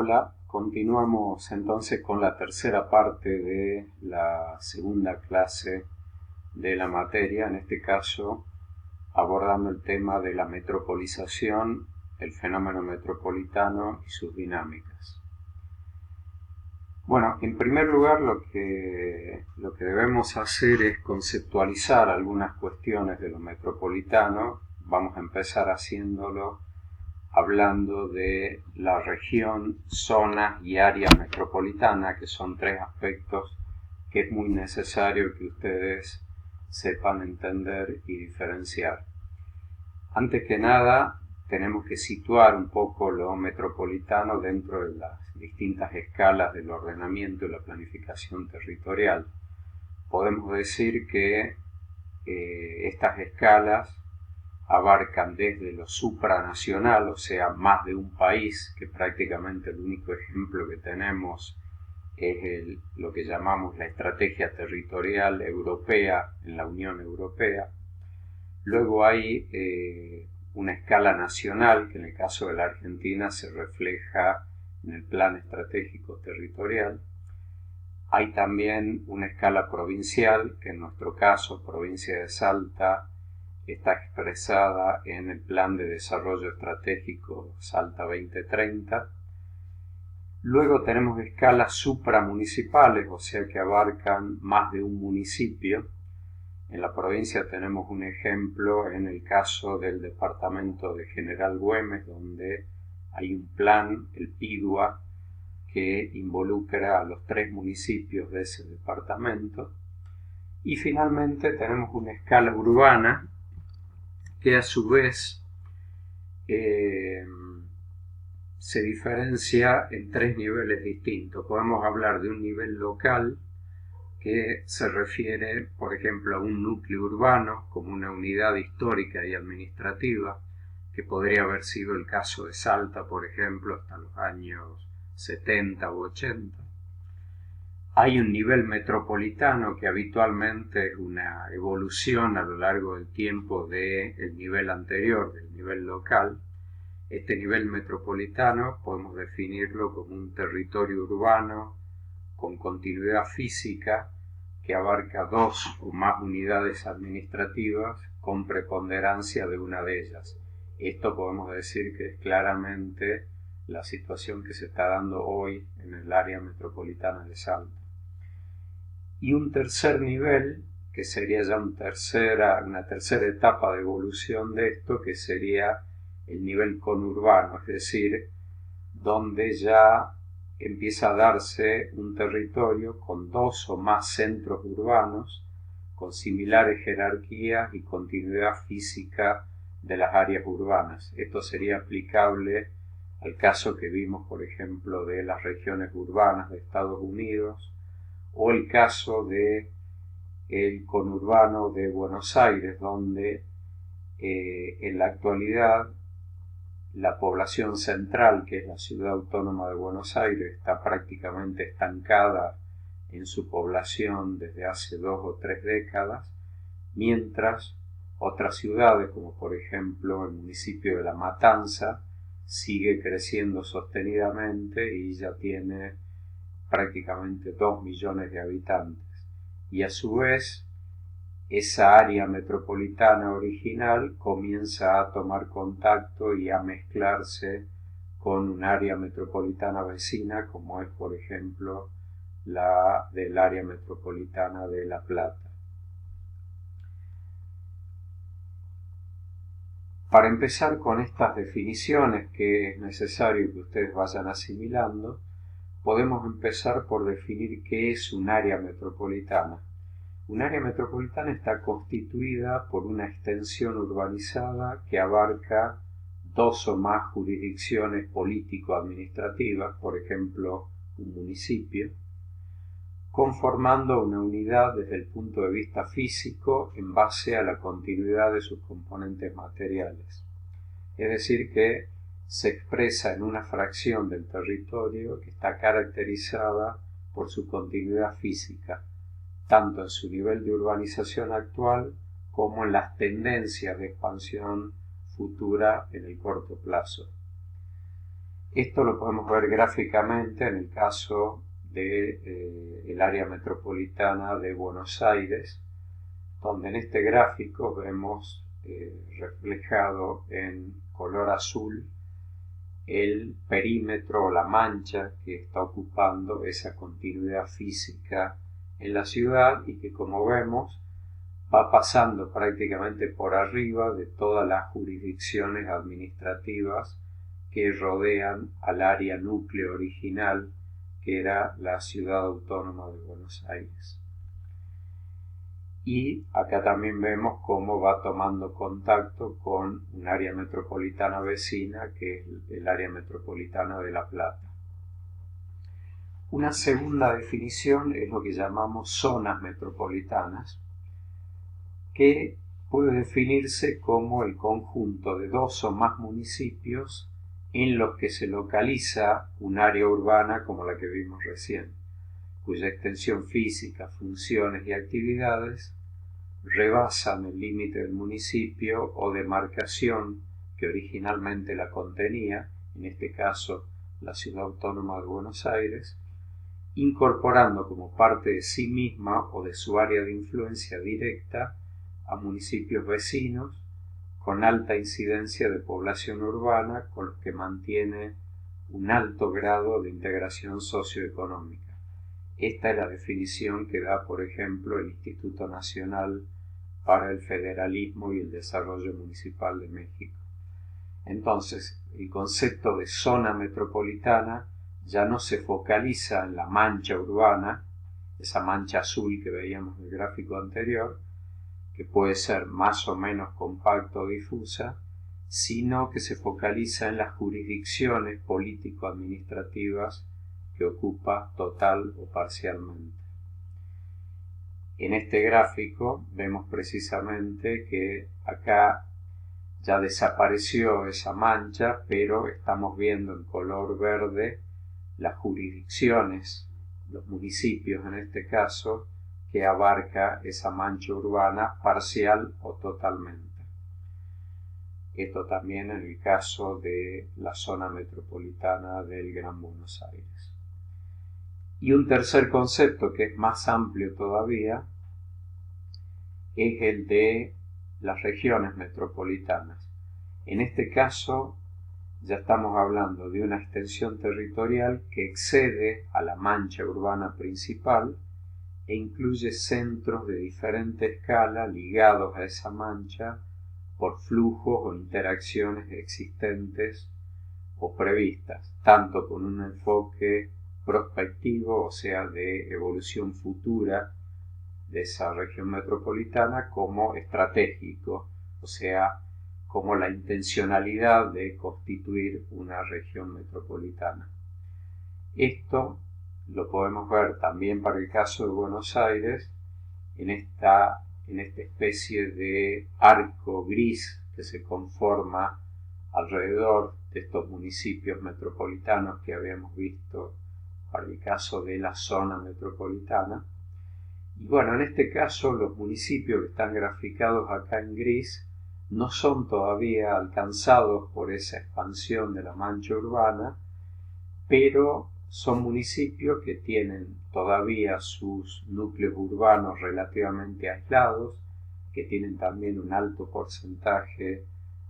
Hola, continuamos entonces con la tercera parte de la segunda clase de la materia, en este caso abordando el tema de la metropolización, el fenómeno metropolitano y sus dinámicas. Bueno, en primer lugar lo que debemos hacer es conceptualizar algunas cuestiones de lo metropolitano. Vamos a empezar haciéndolo hablando de la región, zona y área metropolitana, que son tres aspectos que es muy necesario que ustedes sepan entender y diferenciar. Antes que nada, tenemos que situar un poco lo metropolitano dentro de las distintas escalas del ordenamiento y la planificación territorial. Podemos decir que estas escalas abarcan desde lo supranacional, o sea, más de un país, que prácticamente el único ejemplo que tenemos es lo que llamamos la estrategia territorial europea en la Unión Europea. Luego hay una escala nacional, que en el caso de la Argentina se refleja en el Plan Estratégico Territorial. Hay también una escala provincial, que en nuestro caso, provincia de Salta, está expresada en el Plan de Desarrollo Estratégico Salta 2030. Luego tenemos escalas supramunicipales, o sea que abarcan más de un municipio. En la provincia tenemos un ejemplo en el caso del departamento de General Güemes, donde hay un plan, el PIDUA, que involucra a los 3 municipios de ese departamento. Y finalmente tenemos una escala urbana, que a su vez se diferencia en 3 niveles distintos. Podemos hablar de un nivel local, que se refiere, por ejemplo, a un núcleo urbano como una unidad histórica y administrativa, que podría haber sido el caso de Salta, por ejemplo, hasta los años 70 u 80. Hay un nivel metropolitano que habitualmente es una evolución a lo largo del tiempo del nivel anterior, del nivel local. Este nivel metropolitano podemos definirlo como un territorio urbano con continuidad física que abarca 2 o más unidades administrativas con preponderancia de una de ellas. Esto podemos decir que es claramente la situación que se está dando hoy en el área metropolitana de Salta. Y un tercer nivel, que sería ya una tercera etapa de evolución de esto, que sería el nivel conurbano, es decir, donde ya empieza a darse un territorio con 2 o más centros urbanos, con similares jerarquías y continuidad física de las áreas urbanas. Esto sería aplicable al caso que vimos, por ejemplo, de las regiones urbanas de Estados Unidos, o el caso de el conurbano de Buenos Aires, donde en la actualidad la población central, que es la ciudad autónoma de Buenos Aires, está prácticamente estancada en su población desde hace 2 o 3 décadas, mientras otras ciudades, como por ejemplo el municipio de La Matanza, sigue creciendo sostenidamente y ya tiene prácticamente 2 millones de habitantes. Y a su vez, esa área metropolitana original comienza a tomar contacto y a mezclarse con un área metropolitana vecina, como es, por ejemplo, la del área metropolitana de La Plata. Para empezar con estas definiciones que es necesario que ustedes vayan asimilando, podemos empezar por definir qué es un área metropolitana. Un área metropolitana está constituida por una extensión urbanizada que abarca 2 o más jurisdicciones político-administrativas, por ejemplo, un municipio, conformando una unidad desde el punto de vista físico en base a la continuidad de sus componentes materiales. Es decir, que se expresa en una fracción del territorio que está caracterizada por su continuidad física, tanto en su nivel de urbanización actual como en las tendencias de expansión futura en el corto plazo. Esto lo podemos ver gráficamente en el caso del área metropolitana de Buenos Aires, donde en este gráfico vemos reflejado en color azul el perímetro o la mancha que está ocupando esa continuidad física en la ciudad y que, como vemos, va pasando prácticamente por arriba de todas las jurisdicciones administrativas que rodean al área núcleo original, que era la ciudad autónoma de Buenos Aires. Y acá también vemos cómo va tomando contacto con un área metropolitana vecina, que es el área metropolitana de La Plata. Una segunda definición es lo que llamamos zonas metropolitanas, que puede definirse como el conjunto de dos o más municipios en los que se localiza un área urbana como la que vimos recién, cuya extensión física, funciones y actividades rebasan el límite del municipio o demarcación que originalmente la contenía, en este caso la Ciudad Autónoma de Buenos Aires, incorporando como parte de sí misma o de su área de influencia directa a municipios vecinos con alta incidencia de población urbana con los que mantiene un alto grado de integración socioeconómica. Esta es la definición que da, por ejemplo, el Instituto Nacional para el Federalismo y el Desarrollo Municipal de México. Entonces, el concepto de zona metropolitana ya no se focaliza en la mancha urbana, esa mancha azul que veíamos en el gráfico anterior, que puede ser más o menos compacta o difusa, sino que se focaliza en las jurisdicciones político-administrativas que ocupa total o parcialmente. En este gráfico vemos precisamente que acá ya desapareció esa mancha, pero estamos viendo en color verde las jurisdicciones, los municipios en este caso, que abarca esa mancha urbana parcial o totalmente. Esto también en el caso de la zona metropolitana del Gran Buenos Aires. Y un tercer concepto que es más amplio todavía es el de las regiones metropolitanas. En este caso ya estamos hablando de una extensión territorial que excede a la mancha urbana principal e incluye centros de diferente escala ligados a esa mancha por flujos o interacciones existentes o previstas, tanto con un enfoque prospectivo, o sea, de evolución futura de esa región metropolitana, como estratégico, o sea, como la intencionalidad de constituir una región metropolitana. Esto lo podemos ver también para el caso de Buenos Aires en esta especie de arco gris que se conforma alrededor de estos municipios metropolitanos que habíamos visto para el caso de la zona metropolitana. Y bueno, en este caso los municipios que están graficados acá en gris no son todavía alcanzados por esa expansión de la mancha urbana, pero son municipios que tienen todavía sus núcleos urbanos relativamente aislados, que tienen también un alto porcentaje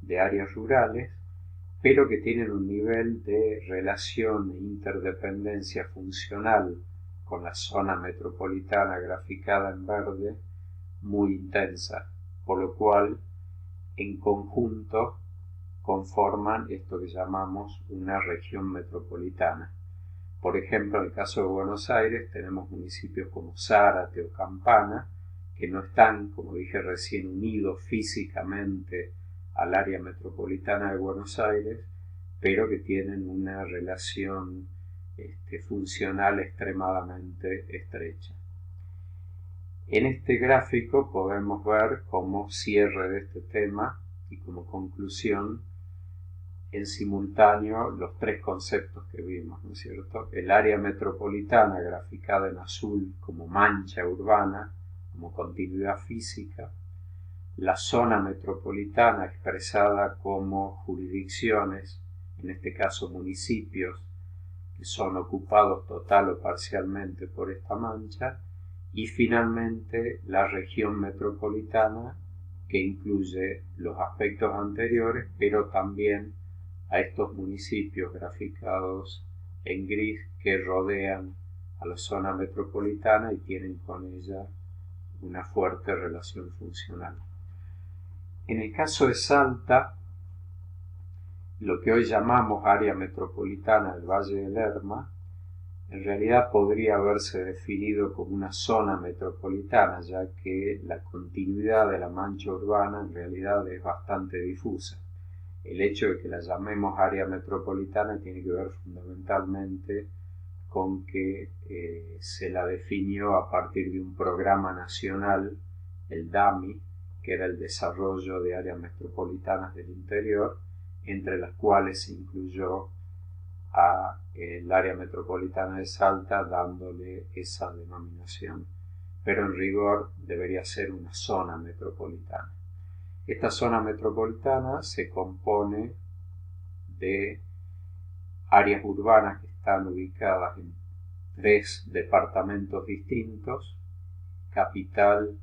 de áreas rurales, pero que tienen un nivel de relación e interdependencia funcional con la zona metropolitana graficada en verde muy intensa, por lo cual en conjunto conforman esto que llamamos una región metropolitana. Por ejemplo, en el caso de Buenos Aires tenemos municipios como Zárate o Campana, que no están, como dije recién, unidos físicamente al área metropolitana de Buenos Aires, pero que tienen una relación funcional extremadamente estrecha. En este gráfico podemos ver como cierre de este tema y como conclusión en simultáneo los tres conceptos que vimos, ¿no es cierto? El área metropolitana graficada en azul como mancha urbana, como continuidad física, la zona metropolitana expresada como jurisdicciones en este caso municipios, que son ocupados total o parcialmente por esta mancha, y finalmente la región metropolitana, que incluye los aspectos anteriores, pero también a estos municipios graficados en gris que rodean a la zona metropolitana y tienen con ella una fuerte relación funcional. En el caso de Salta, lo que hoy llamamos área metropolitana del Valle del Lerma, en realidad podría haberse definido como una zona metropolitana, ya que la continuidad de la mancha urbana en realidad es bastante difusa. El hecho de que la llamemos área metropolitana tiene que ver fundamentalmente con que se la definió a partir de un programa nacional, el DAMI, que era el desarrollo de áreas metropolitanas del interior, entre las cuales se incluyó a el área metropolitana de Salta, dándole esa denominación, pero en rigor debería ser una zona metropolitana. Esta zona metropolitana se compone de áreas urbanas que están ubicadas en 3 departamentos distintos: Capital,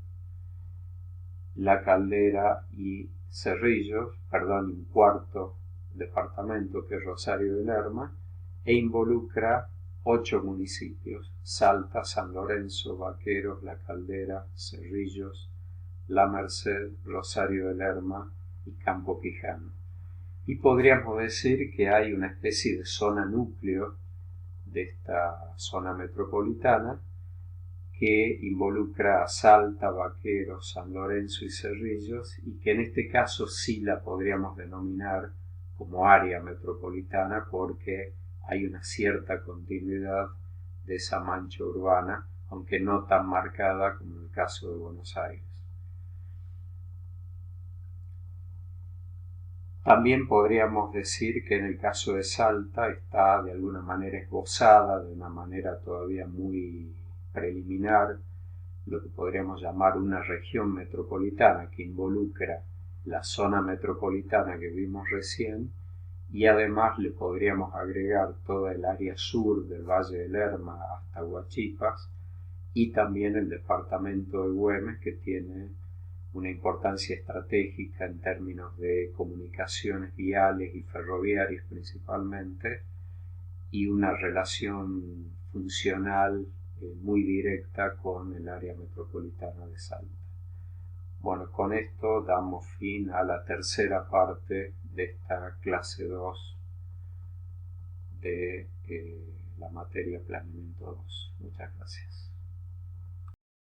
La Caldera y Cerrillos, y un cuarto departamento que es Rosario de Lerma, e involucra 8 municipios: Salta, San Lorenzo, Vaqueros, La Caldera, Cerrillos, La Merced, Rosario de Lerma y Campo Quijano. Y podríamos decir que hay una especie de zona núcleo de esta zona metropolitana que involucra a Salta, Vaqueros, San Lorenzo y Cerrillos, y que en este caso sí la podríamos denominar como área metropolitana porque hay una cierta continuidad de esa mancha urbana, aunque no tan marcada como en el caso de Buenos Aires. También podríamos decir que en el caso de Salta está de alguna manera esbozada, de una manera todavía muy preliminar, lo que podríamos llamar una región metropolitana que involucra la zona metropolitana que vimos recién, y además le podríamos agregar toda el área sur del Valle del Lerma hasta Huachipas, y también el departamento de Güemes, que tiene una importancia estratégica en términos de comunicaciones viales y ferroviarias principalmente, y una relación funcional muy directa con el área metropolitana de Salta. Bueno, con esto damos fin a la tercera parte de esta clase 2 de la materia Planeamiento 2. Muchas gracias.